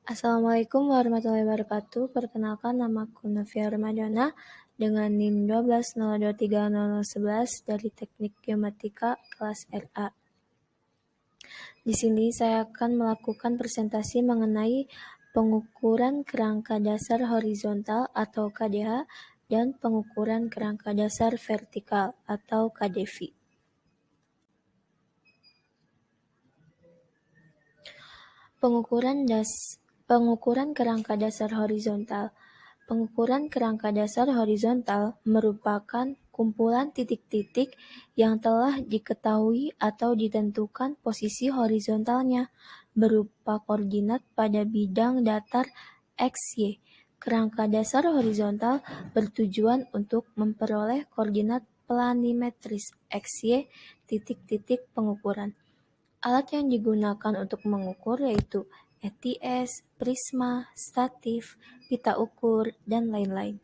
Assalamualaikum warahmatullahi wabarakatuh. Perkenalkan, namaku Novia Ramadhana dengan NIM 12023011 dari Teknik Geomatika kelas RA. Di sini saya akan melakukan presentasi mengenai pengukuran kerangka dasar horizontal atau KDH dan pengukuran kerangka dasar vertikal atau KDV. Pengukuran kerangka dasar horizontal. Pengukuran kerangka dasar horizontal merupakan kumpulan titik-titik yang telah diketahui atau ditentukan posisi horizontalnya berupa koordinat pada bidang datar XY. Kerangka dasar horizontal bertujuan untuk memperoleh koordinat planimetris XY titik-titik pengukuran. Alat yang digunakan untuk mengukur yaitu ETS, prisma, statif, pita ukur, dan lain-lain.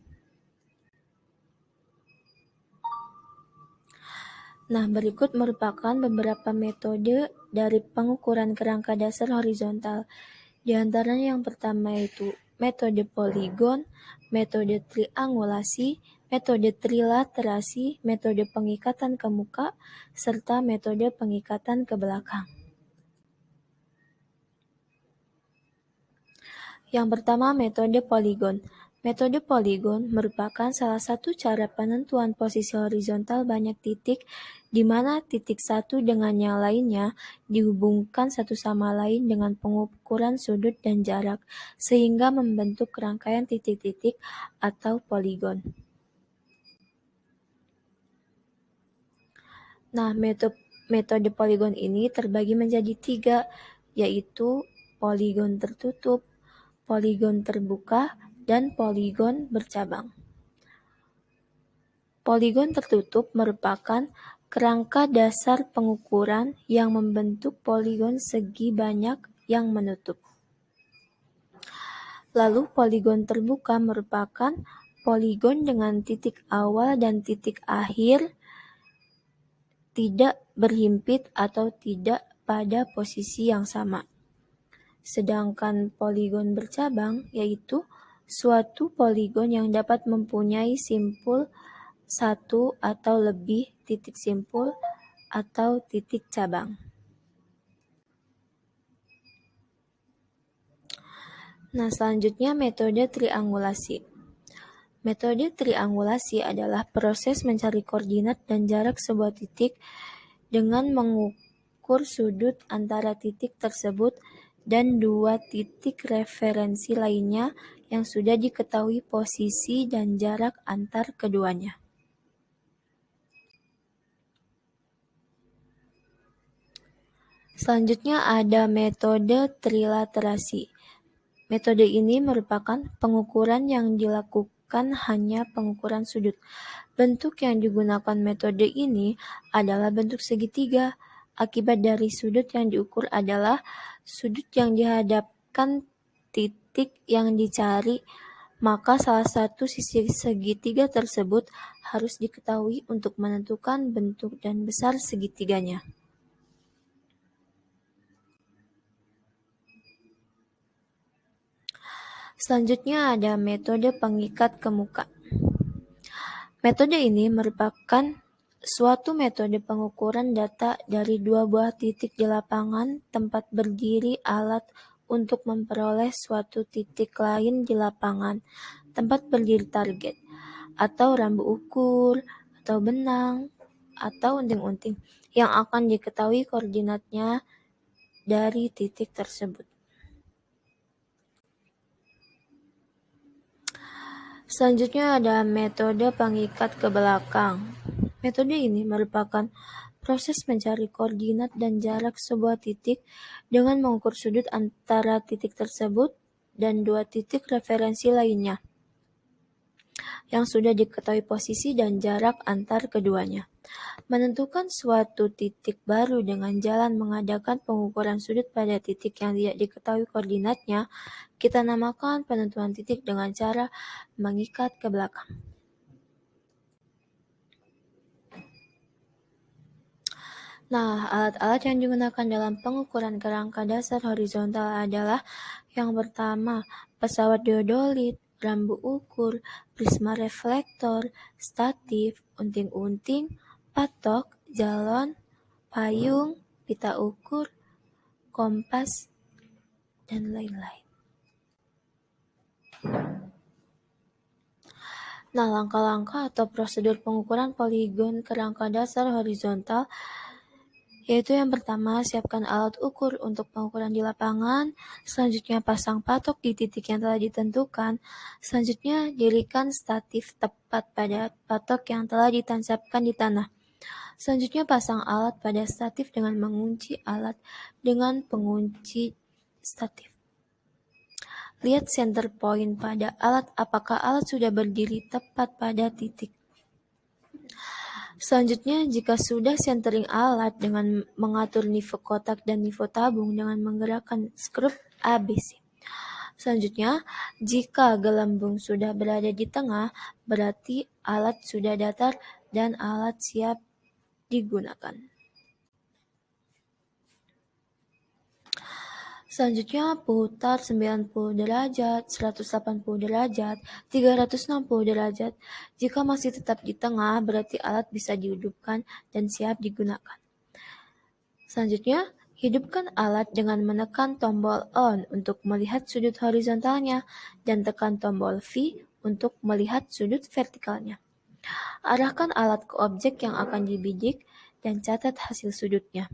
Nah, berikut merupakan beberapa metode dari pengukuran kerangka dasar horizontal. Di antaranya yang pertama yaitu metode poligon, metode triangulasi, metode trilaterasi, metode pengikatan ke muka, serta metode pengikatan ke belakang. Yang pertama, metode poligon. Metode poligon merupakan salah satu cara penentuan posisi horizontal banyak titik di mana titik satu dengan yang lainnya dihubungkan satu sama lain dengan pengukuran sudut dan jarak, sehingga membentuk rangkaian titik-titik atau poligon. Nah, metode poligon ini terbagi menjadi 3, yaitu poligon tertutup, poligon terbuka, dan poligon bercabang. Poligon tertutup merupakan kerangka dasar pengukuran yang membentuk poligon segi banyak yang menutup. Lalu poligon terbuka merupakan poligon dengan titik awal dan titik akhir tidak berhimpit atau tidak pada posisi yang sama. Sedangkan poligon bercabang yaitu suatu poligon yang dapat mempunyai simpul satu atau lebih titik simpul atau titik cabang. Nah, selanjutnya metode triangulasi. Metode triangulasi adalah proses mencari koordinat dan jarak sebuah titik dengan mengukur sudut antara titik tersebut dan dua titik referensi lainnya yang sudah diketahui posisi dan jarak antar keduanya. Selanjutnya ada metode trilaterasi. Metode ini merupakan pengukuran yang dilakukan hanya pengukuran sudut. Bentuk yang digunakan metode ini adalah bentuk segitiga. Akibat dari sudut yang diukur adalah sudut yang dihadapkan titik yang dicari, maka salah satu sisi segitiga tersebut harus diketahui untuk menentukan bentuk dan besar segitiganya. Selanjutnya ada metode pengikat ke muka. Metode ini merupakan suatu metode pengukuran data dari dua buah titik di lapangan tempat berdiri alat untuk memperoleh suatu titik lain di lapangan tempat berdiri target, atau rambu ukur, atau benang, atau unting-unting yang akan diketahui koordinatnya dari titik tersebut. Selanjutnya ada metode pengikat ke belakang. Metode ini merupakan proses mencari koordinat dan jarak sebuah titik dengan mengukur sudut antara titik tersebut dan dua titik referensi lainnya yang sudah diketahui posisi dan jarak antar keduanya. Menentukan suatu titik baru dengan jalan mengadakan pengukuran sudut pada titik yang tidak diketahui koordinatnya, kita namakan penentuan titik dengan cara mengikat ke belakang. Nah, alat-alat yang digunakan dalam pengukuran kerangka dasar horizontal adalah yang pertama, pesawat teodolit, rambu ukur, prisma reflektor, statif, unting-unting, patok, galon, payung, pita ukur, kompas, dan lain-lain. Nah, langkah-langkah atau prosedur pengukuran poligon kerangka dasar horizontal yaitu yang pertama, siapkan alat ukur untuk pengukuran di lapangan. Selanjutnya, pasang patok di titik yang telah ditentukan. Selanjutnya, dirikan statif tepat pada patok yang telah ditancapkan di tanah. Selanjutnya, pasang alat pada statif dengan mengunci alat dengan pengunci statif. Lihat center point pada alat apakah alat sudah berdiri tepat pada titik. Selanjutnya, jika sudah centering alat dengan mengatur nivo kotak dan nivo tabung dengan menggerakkan skrup ABC. Selanjutnya, jika gelembung sudah berada di tengah, berarti alat sudah datar dan alat siap digunakan. Selanjutnya, putar 90 derajat, 180 derajat, 360 derajat. Jika masih tetap di tengah, berarti alat bisa dihidupkan dan siap digunakan. Selanjutnya, hidupkan alat dengan menekan tombol on untuk melihat sudut horizontalnya dan tekan tombol V untuk melihat sudut vertikalnya. Arahkan alat ke objek yang akan dibidik dan catat hasil sudutnya.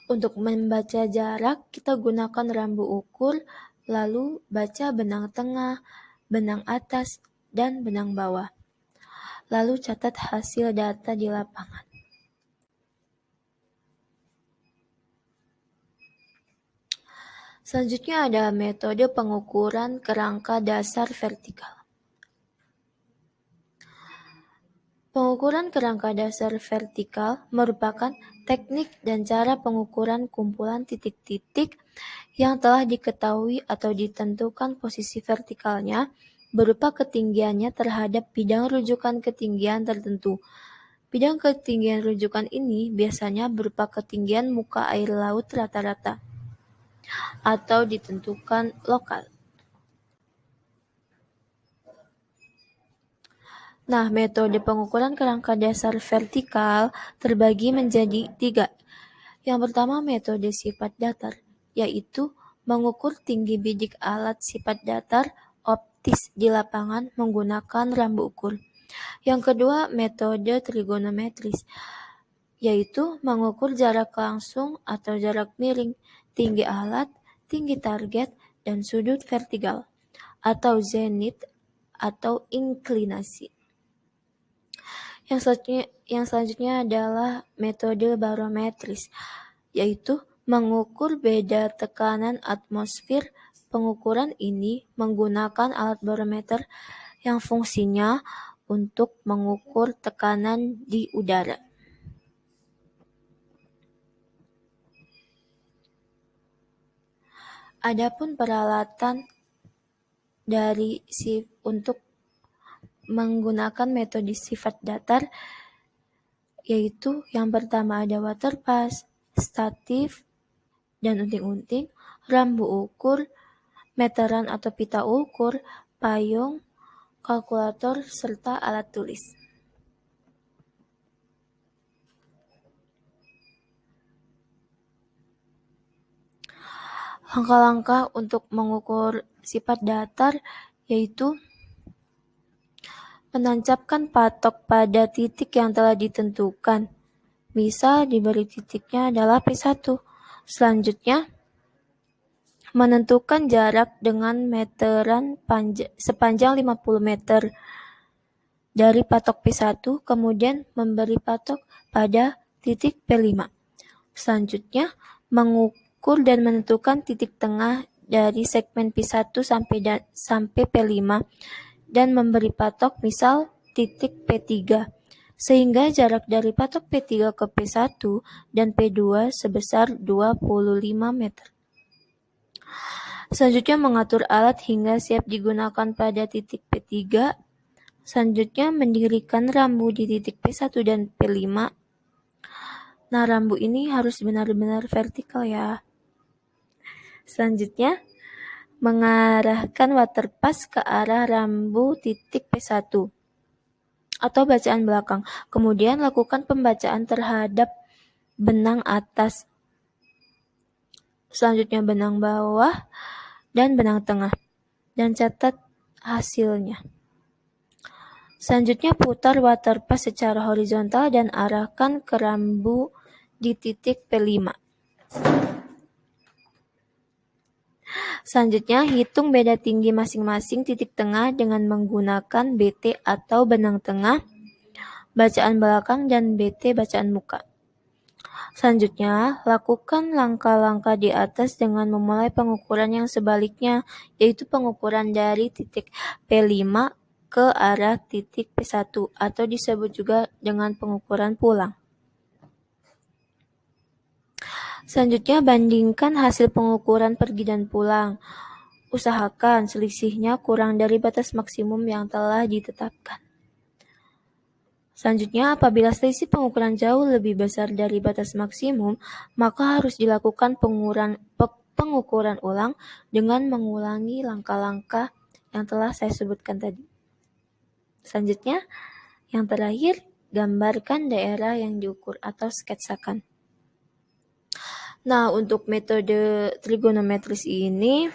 Untuk membaca jarak, kita gunakan rambu ukur, lalu baca benang tengah, benang atas, dan benang bawah. Lalu catat hasil data di lapangan. Selanjutnya ada metode pengukuran kerangka dasar vertikal. Pengukuran kerangka dasar vertikal merupakan teknik dan cara pengukuran kumpulan titik-titik yang telah diketahui atau ditentukan posisi vertikalnya berupa ketinggiannya terhadap bidang rujukan ketinggian tertentu. Bidang ketinggian rujukan ini biasanya berupa ketinggian muka air laut rata-rata atau ditentukan lokal. Nah, metode pengukuran kerangka dasar vertikal terbagi menjadi 3. Yang pertama, metode sifat datar, yaitu mengukur tinggi bidik alat sifat datar optis di lapangan menggunakan rambu ukur. Yang kedua, metode trigonometris, yaitu mengukur jarak langsung atau jarak miring, tinggi alat, tinggi target, dan sudut vertikal, atau zenith atau inklinasi. Yang selanjutnya adalah metode barometris, yaitu mengukur beda tekanan atmosfer. Pengukuran ini menggunakan alat barometer yang fungsinya untuk mengukur tekanan di udara. Adapun peralatan untuk menggunakan metode sifat datar, yaitu yang pertama ada waterpass, statif, dan unting-unting, rambu ukur, meteran atau pita ukur, payung, kalkulator, serta alat tulis. Langkah-langkah untuk mengukur sifat datar yaitu menancapkan patok pada titik yang telah ditentukan. Misal diberi titiknya adalah P1. Selanjutnya, menentukan jarak dengan meteran sepanjang 50 meter dari patok P1, kemudian memberi patok pada titik P5. Selanjutnya, mengukur dan menentukan titik tengah dari segmen P1 sampai P5 dan memberi patok misal titik P3, sehingga jarak dari patok P3 ke P1 dan P2 sebesar 25 meter. Selanjutnya, mengatur alat hingga siap digunakan pada titik P3. Selanjutnya, mendirikan rambu di titik P1 dan P5. Nah, rambu ini harus benar-benar vertikal ya. Selanjutnya, mengarahkan waterpass ke arah rambu titik P1 atau bacaan belakang. Kemudian lakukan pembacaan terhadap benang atas, selanjutnya benang bawah dan benang tengah, dan catat hasilnya. Selanjutnya putar waterpass secara horizontal dan arahkan ke rambu di titik P5. Selanjutnya, hitung beda tinggi masing-masing titik tengah dengan menggunakan BT atau benang tengah, bacaan belakang, dan BT bacaan muka. Selanjutnya, lakukan langkah-langkah di atas dengan memulai pengukuran yang sebaliknya, yaitu pengukuran dari titik P5 ke arah titik P1 atau disebut juga dengan pengukuran pulang. Selanjutnya, bandingkan hasil pengukuran pergi dan pulang. Usahakan selisihnya kurang dari batas maksimum yang telah ditetapkan. Selanjutnya, apabila selisih pengukuran jauh lebih besar dari batas maksimum, maka harus dilakukan pengukuran ulang dengan mengulangi langkah-langkah yang telah saya sebutkan tadi. Selanjutnya, yang terakhir, gambarkan daerah yang diukur atau sketsakan. Nah, untuk metode trigonometris ini,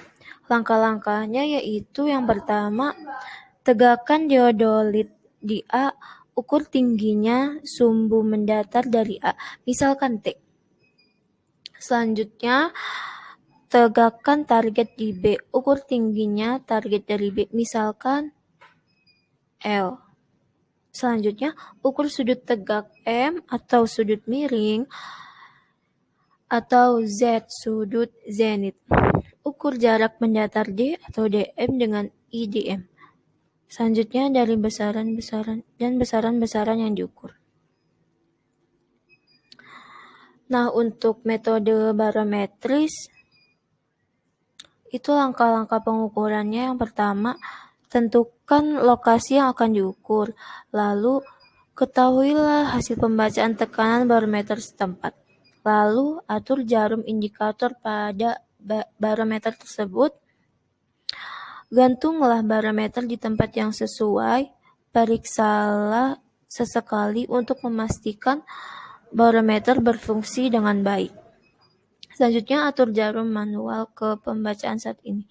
langkah-langkahnya yaitu yang pertama, tegakkan teodolit di A, ukur tingginya sumbu mendatar dari A, misalkan T. Selanjutnya, tegakkan target di B, ukur tingginya target dari B, misalkan L. Selanjutnya, ukur sudut tegak M atau sudut miring atau Z, sudut zenit. Ukur jarak mendatar D atau DM dengan IDM. Selanjutnya dari besaran-besaran dan besaran-besaran yang diukur. Nah, untuk metode barometris, itu langkah-langkah pengukurannya. Yang pertama, tentukan lokasi yang akan diukur. Lalu, ketahuilah hasil pembacaan tekanan barometer setempat. Lalu, atur jarum indikator pada barometer tersebut. Gantunglah barometer di tempat yang sesuai. Periksalah sesekali untuk memastikan barometer berfungsi dengan baik. Selanjutnya, atur jarum manual ke pembacaan saat ini.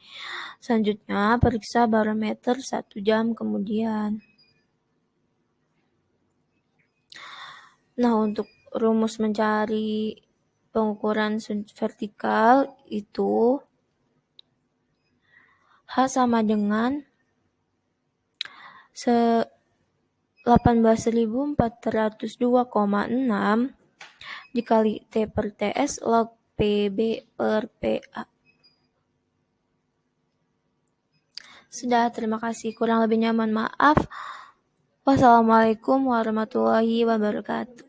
Selanjutnya, periksa barometer 1 jam kemudian. Nah, untuk rumus mencari pengukuran vertikal itu H sama dengan 18.402,6 dikali T per TS log PB per PA. Sudah, terima kasih. Kurang lebihnya mohon maaf. Wassalamualaikum warahmatullahi wabarakatuh.